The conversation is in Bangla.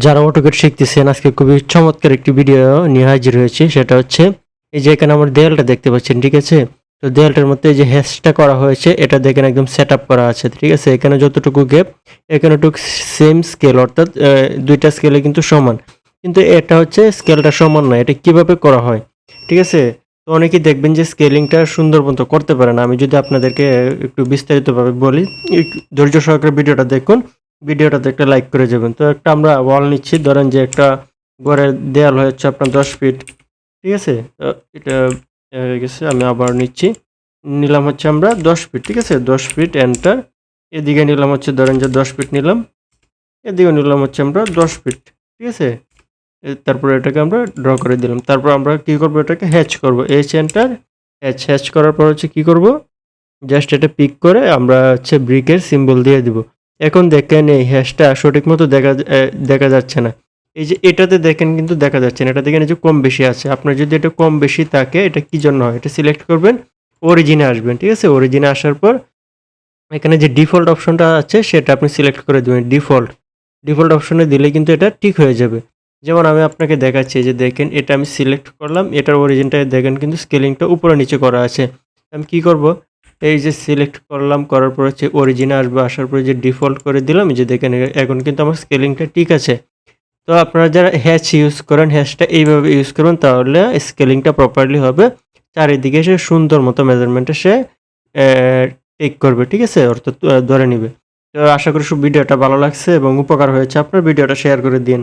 যারা অটোক্যাড শিখতেছেন আজকে খুবই চমৎকার একটি ভিডিও নিয়ে হাজির হয়েছি। সেটা হচ্ছে এই যে এখানে আমার দেয়ালটা দেখতে পাচ্ছেন, ঠিক আছে? তো দেয়ালটার মধ্যে যে হ্যাশটা করা হয়েছে এটা দেখেন একদম সেট আপ করা আছে, ঠিক আছে? এখানে যতটুকু গ্যাপ এখানে টুক সেম স্কেল, অর্থাৎ দুইটা স্কেলে কিন্তু সমান, কিন্তু এটা হচ্ছে স্কেলটা সমান নয়। এটা কিভাবে করা হয়, ঠিক আছে? তো অনেকেই দেখবেন যে স্কেলিংটা সুন্দর মতো করতে পারে না। আমি যদি আপনাদেরকে একটু বিস্তারিতভাবে বলি, একটু ধৈর্য সহকারে ভিডিওটা দেখুন। ভিডিওটাতে একটা লাইক করে যাবেন। তো একটা আমরা ওয়াল নিচ্ছি, ধরেন যে একটা ঘরের দেয়াল হচ্ছে আপনার 10 ফিট, ঠিক আছে? তো এটা হয়ে গেছে, আমি আবার নিচ্ছি, নিলাম হচ্ছে আমরা 10 ফিট, ঠিক আছে? 10 ফিট এন্টার। এদিকে নিলাম হচ্ছে ধরেন যে 10 ফিট নিলাম, এদিকে নিলাম হচ্ছে আমরা 10 ফিট, ঠিক আছে? তারপরে এটাকে আমরা ড্র করে দিলাম। তারপর আমরা কি করব, এটাকে হ্যাচ করব, এইচ এন্টার, হ্যাচ। হ্যাচ করার পর হচ্ছে কি করব, জাস্ট এটা পিক করে আমরা হচ্ছে ব্রিকের সিম্বল দিয়ে দিব। এখন দেখেন এই হ্যাশটা সঠিক মতো দেখা যাচ্ছে না। এই যে এটাতে দেখেন কিন্তু দেখা যাচ্ছে না, এটা দেখেন এই যে কম বেশি আছে। আপনার যদি এটা কম বেশি থাকে এটা কি জন্য হয়, এটা সিলেক্ট করবেন, অরিজিনে আসবেন, ঠিক আছে? অরিজিনে আসার পর এখানে যে ডিফল্ট অপশনটা আছে সেটা আপনি সিলেক্ট করে দেবেন। ডিফল্ট অপশনে দিলে কিন্তু এটা ঠিক হয়ে যাবে। যেমন আমি আপনাকে দেখাচ্ছি, এই যে দেখেন এটা আমি সিলেক্ট করলাম, এটার অরিজিনটা দেখেন কিন্তু স্কেলিংটা উপরে নিচে করা আছে। আমি কি করব, এই যে সিলেক্ট করলাম, করার পর হচ্ছে অরিজিনে আসবে, আসার পরে যে ডিফল্ট করে দিলাম, এই যে দেখেন এখন কিন্তু আমার স্কেলিংটা ঠিক আছে। তো আপনারা যারা হ্যাশ ইউজ করেন, হ্যাশটা এইভাবে ইউজ করবেন, তাহলে স্কেলিংটা প্রপারলি হবে। চারিদিকে সে সুন্দর মতো মেজারমেন্টে সে টেক করবে, ঠিক আছে? অর্থাৎ ধরে নিবে। তো আশা করি ভিডিওটা ভালো লাগছে এবং উপকার হয়েছে আপনার। ভিডিওটা শেয়ার করে দিন।